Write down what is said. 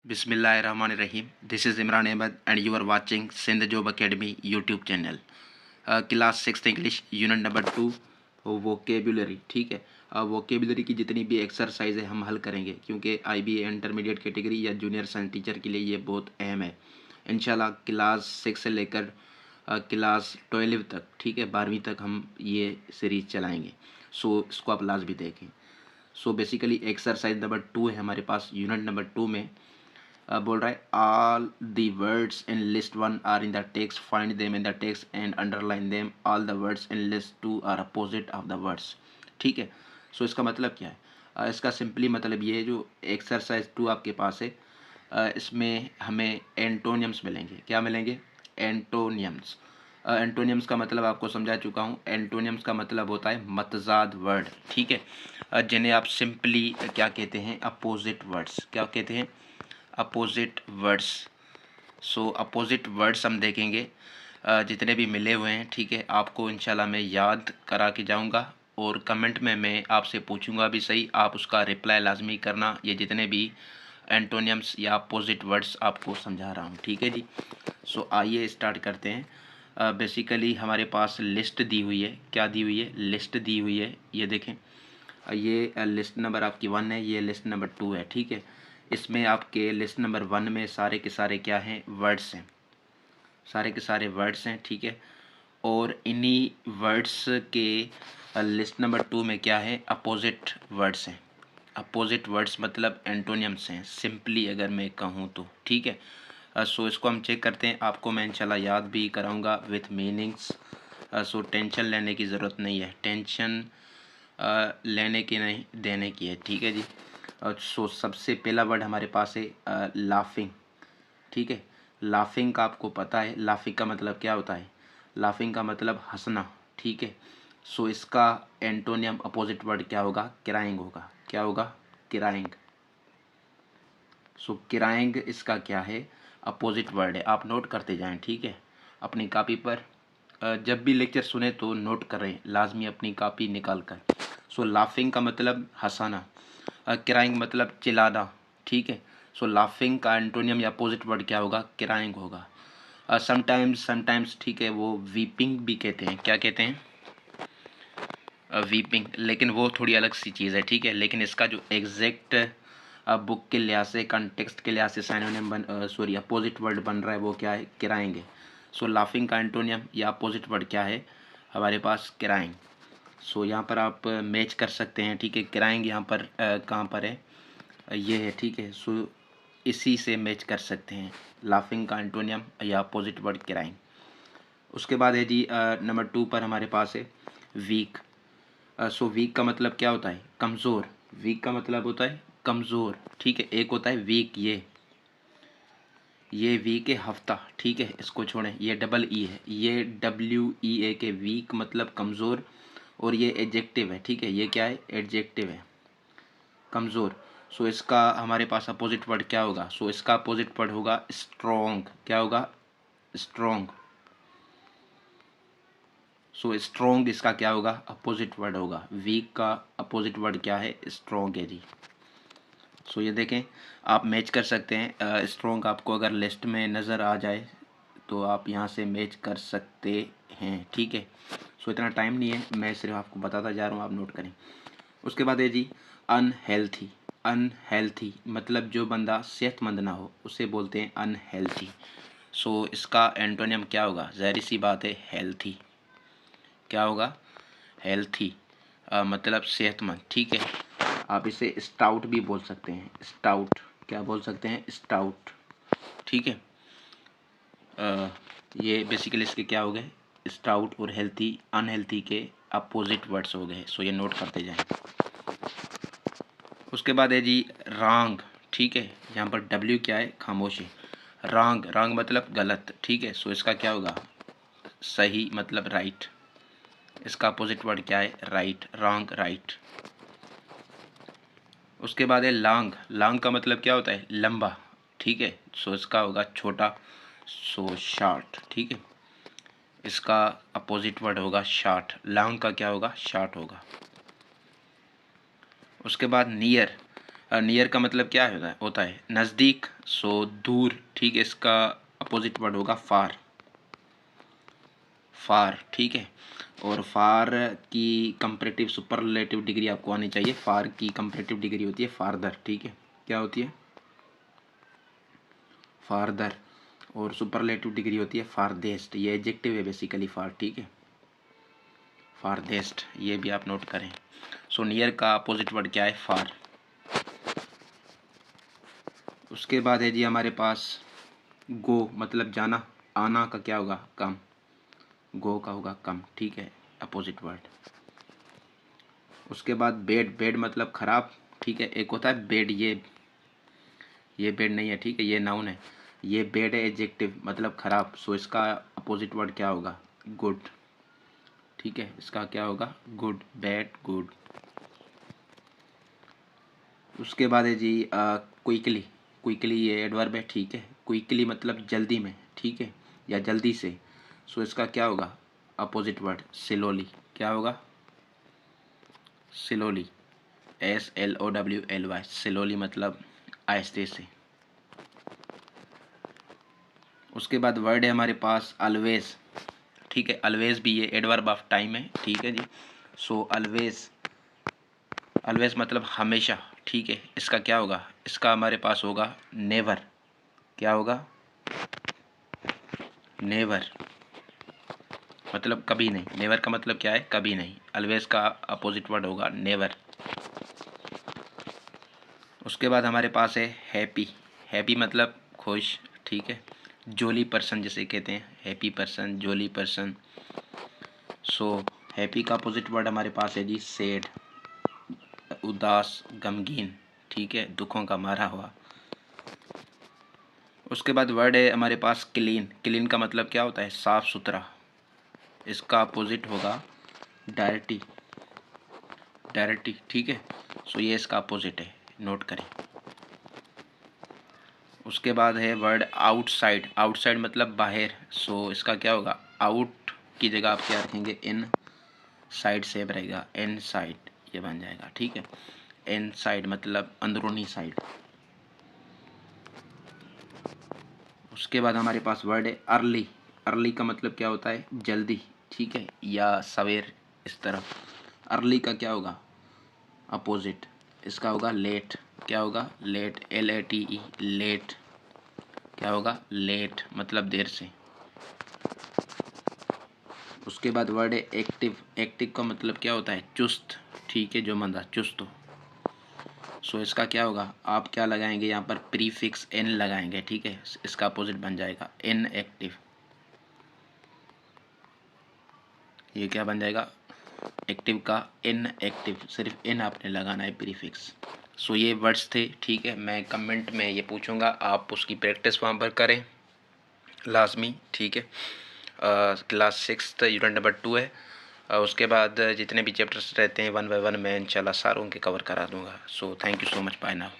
Bismillahirrahmanirrahim. This is Imran Ahmed and you are watching Sindh Job Academy YouTube channel. Class 6 English unit number 2 vocabulary. ठीक है, vocabulary की जितनी भी exercise है हम हल करेंगे क्योंकि IBA इंटरमीडिएट कैटेगरी या जूनियर साइंस टीचर के लिए ये बहुत अहम है. इंशाल्लाह क्लास 6 से लेकर क्लास 12 तक, ठीक है, 12वीं तक हम ये सीरीज़ चलाएँगे. सो इसको आप लाजमी देखें. सो बेसिकली एक्सरसाइज नंबर 2 है हमारे पास. यूनिट नंबर 2 में बोल रहा है all the words in list 1 are in the text, find them in the text and underline them. All the words in list 2 are opposite of the words. ठीक है, सो इसका मतलब क्या है? इसका सिंपली मतलब ये है, जो एक्सरसाइज 2 आपके पास है, इसमें हमें एंटोनियम्स मिलेंगे. क्या मिलेंगे? एंटोनियम्स. एंटोनियम्स का मतलब आपको समझा चुका हूँ. एंटोनियम्स का मतलब होता है मतजाद वर्ड. ठीक है, जिन्हें आप सिंपली क्या कहते हैं? Opposite words. क्या कहते हैं? Opposite words. सो अपोजिट वर्ड्स हम देखेंगे जितने भी मिले हुए हैं. ठीक है, आपको इंशाल्लाह मैं याद करा के जाऊंगा और कमेंट में मैं आपसे पूछूंगा भी सही, आप उसका रिप्लाई लाजमी करना. ये जितने भी एंटोनियम्स या अपोजिट वर्ड्स आपको समझा रहा हूँ. ठीक है जी. सो आइए स्टार्ट करते हैं. बेसिकली हमारे पास लिस्ट दी हुई है. क्या दी हुई है? लिस्ट दी हुई है. ये देखें, ये लिस्ट नंबर आपकी 1 है, ये लिस्ट नंबर 2 है. ठीक है, इसमें आपके लिस्ट नंबर 1 में सारे के सारे क्या हैं? वर्ड्स हैं. सारे के सारे वर्ड्स हैं. ठीक है, और इन्हीं वर्ड्स के लिस्ट नंबर 2 में क्या है? अपोजिट वर्ड्स हैं. अपोजिट वर्ड्स मतलब एंटोनियम्स हैं सिंपली अगर मैं कहूँ तो. ठीक है, सो इसको हम चेक करते हैं. आपको मैं इंशाल्लाह याद भी कराऊंगा विथ मीनिंग्स. सो टेंशन लेने की ज़रूरत नहीं है. टेंशन लेने की नहीं, देने की है. ठीक है जी. सो सबसे पहला वर्ड हमारे पास है लाफिंग. ठीक है, लाफिंग का आपको पता है. लाफिंग का मतलब क्या होता है? लाफिंग का मतलब हंसना. ठीक है, सो इसका एंटोनियम अपोजिट वर्ड क्या होगा? क्राइंग होगा. क्या होगा? क्राइंग. सो क्राइंग इसका क्या है? अपोजिट वर्ड है. आप नोट करते जाएं. ठीक है, अपनी कॉपी पर जब भी लेक्चर सुने तो नोट करें लाजमी अपनी कॉपी निकाल कर. सो लाफिंग का मतलब हंसाना, क्राइंग मतलब चिल्लाना. ठीक है, सो लाफिंग का एंटोनियम या अपोजिट वर्ड क्या होगा? क्राइंग होगा. समटाइम्स ठीक है, वो वीपिंग भी कहते हैं. क्या कहते हैं? वीपिंग, लेकिन वो थोड़ी अलग सी चीज़ है. ठीक है, लेकिन इसका जो एग्जैक्ट बुक के लिहाज से, कंटेक्स्ट के लिहाज से साइनोनिम अपोजिट वर्ड बन रहा है, वो क्या है? क्राइंग. सो लाफिंग का एंटोनियम या अपोजिट वर्ड क्या है हमारे पास? क्राइंग. सो यहाँ पर आप मैच कर सकते हैं. ठीक है, क्राइंग यहाँ पर कहाँ पर है? ये है. ठीक है, सो इसी से मैच कर सकते हैं. लाफिंग का एंटोनियम या अपोजिट वर्ड क्राइंग. उसके बाद है जी नंबर 2 पर हमारे पास है वीक. सो वीक का मतलब क्या होता है? कमज़ोर. वीक का मतलब होता है कमज़ोर. ठीक है, एक होता है वीक, ये वीक है हफ्ता. ठीक है, इसको छोड़ें, ये डबल ई है, ये WEA के. वीक मतलब कमज़ोर, और ये एडजेक्टिव है. ठीक है, ये क्या है? एडजेक्टिव है, कमज़ोर. सो इसका हमारे पास अपोजिट वर्ड क्या होगा? सो इसका अपोजिट वर्ड होगा स्ट्रॉन्ग. क्या होगा? स्ट्रॉन्ग. सो स्ट्रॉन्ग इसका क्या होगा? अपोजिट वर्ड होगा. वीक का अपोजिट वर्ड क्या है? स्ट्रॉन्ग है जी. सो ये देखें, आप मैच कर सकते हैं. स्ट्रॉन्ग आपको अगर लिस्ट में नज़र आ जाए तो आप यहाँ से मैच कर सकते हैं. ठीक है, सो इतना टाइम नहीं है, मैं सिर्फ आपको बताता जा रहा हूँ, आप नोट करें. उसके बाद है जी अनहेल्थी. अनहेल्थी मतलब जो बंदा सेहतमंद ना हो उसे बोलते हैं अनहेल्थी. सो इसका एंटोनियम क्या होगा? ज़ाहिर सी बात है हेल्थी. क्या होगा? हेल्थी मतलब सेहतमंद. ठीक है, आप इसे स्टाउट भी बोल सकते हैं. स्टाउट. क्या बोल सकते हैं? स्टाउट. ठीक है, ये बेसिकली इसके क्या हो गए? स्टाउट और हेल्थी, अनहेल्थी के अपोजिट वर्ड्स हो गए. सो ये नोट करते जाएं. उसके बाद है जी रॉन्ग. ठीक है, यहाँ पर W क्या है? खामोशी. रॉन्ग. रॉन्ग मतलब गलत. ठीक है, सो इसका क्या होगा? सही मतलब राइट. इसका अपोजिट वर्ड क्या है? राइट. Wrong, right. उसके बाद है लॉन्ग. लॉन्ग का मतलब क्या होता है? लंबा. ठीक है, सो इसका होगा छोटा. So short. ठीक है, इसका अपोजिट वर्ड होगा शॉर्ट. लॉन्ग का क्या होगा? शॉर्ट होगा. उसके बाद नियर. नियर का मतलब क्या होता है नज़दीक, सो दूर, ठीक है। इसका अपोजिट वर्ड होगा फार, फार, ठीक है। और फार की कंपैरेटिव सुपरलेटिव डिग्री आपको आनी चाहिए। फार की कंपैरेटिव डिग्री होती है फारदर, ठीक है। क्या होती है? फारदर। और सुपरलेटिव डिग्री होती है फारदेस्ट। ये एडजेक्टिव है बेसिकली फार, ठीक है। फारदेस्ट, ये भी आप नोट करें। सो नियर का अपोजिट वर्ड क्या है? फार। उसके बाद है जी हमारे पास गो, मतलब जाना। आना का क्या होगा? कम। गो का होगा कम, ठीक है, अपोजिट वर्ड। उसके बाद बेड, बेड मतलब खराब, ठीक है। एक होता है बेड, ये बेड नहीं है, ठीक है, ये नाउन है। ये बेड है एडजेक्टिव, मतलब खराब। सो इसका अपोजिट वर्ड क्या होगा? गुड, ठीक है। इसका क्या होगा? Good, bad, good. उसके बाद है जी क्विकली। क्विकली ये एडवर्ब है, ठीक है। क्विकली मतलब जल्दी में, ठीक है, या जल्दी से। सो इसका क्या होगा? Opposite word slowly. क्या होगा? स्लोली, SLOWLY, स्लोली मतलब आहिस्ते से। उसके बाद वर्ड है हमारे पास ऑलवेज, ठीक है। ऑलवेज भी ये एडवर्ब ऑफ टाइम है, ठीक है जी। सो ऑलवेज, ऑलवेज मतलब हमेशा, ठीक है। इसका क्या होगा? इसका हमारे पास होगा नेवर। क्या होगा? नेवर मतलब कभी नहीं। नेवर का मतलब क्या है? कभी नहीं। ऑलवेज का अपोजिट वर्ड होगा नेवर। उसके बाद हमारे पास है हैप्पी। हैप्पी मतलब खुश, ठीक है। जोली पर्सन जिसे कहते हैं, हैप्पी पर्सन, जोली पर्सन। सो हैप्पी का अपोजिट वर्ड हमारे पास है जी सैड, उदास, गमगीन, ठीक है, दुखों का मारा हुआ। उसके बाद वर्ड है हमारे पास क्लीन। क्लीन का मतलब क्या होता है? साफ सुथरा। इसका अपोजिट होगा डायरेक्टी, डायरेक्टी, ठीक है। सो ये इसका अपोजिट है, नोट करें। उसके बाद है वर्ड आउटसाइड। आउटसाइड मतलब बाहर। सो इसका क्या होगा? आउट की जगह आप क्या रखेंगे? इन साइड सेव रहेगा, इन साइड ये बन जाएगा, ठीक है। इन साइड मतलब अंदरूनी साइड। उसके बाद हमारे पास वर्ड है अर्ली। अर्ली का मतलब क्या होता है? जल्दी, ठीक है, या सवेर, इस तरफ। अर्ली का क्या होगा? अपोजिट। इसका होगा लेट। क्या होगा? Late, LATE, late. क्या होगा? लेट मतलब देर से। उसके बाद वर्ड है एक्टिव। एक्टिव का मतलब क्या होता है? चुस्त, ठीक है, जो मंदा, चुस्त हो। सो इसका क्या होगा? आप क्या लगाएंगे यहाँ पर? प्रीफिक्स एन लगाएंगे, ठीक है। इसका अपोजिट बन जाएगा इनएक्टिव। ये क्या बन जाएगा? एक्टिव का इनएक्टिव, सिर्फ इन आपने लगाना है, प्रीफिक्स। सो ये वर्ड्स थे, ठीक है। मैं कमेंट में ये पूछूंगा, आप उसकी प्रैक्टिस वहाँ पर करें लाजमी, ठीक है। क्लास 6 यूनिट नंबर 2 है। उसके बाद जितने भी चैप्टर्स रहते हैं 1 बाय 1 मैं इंशाल्लाह सारों के कवर करा दूंगा। So thank you so much, bye now.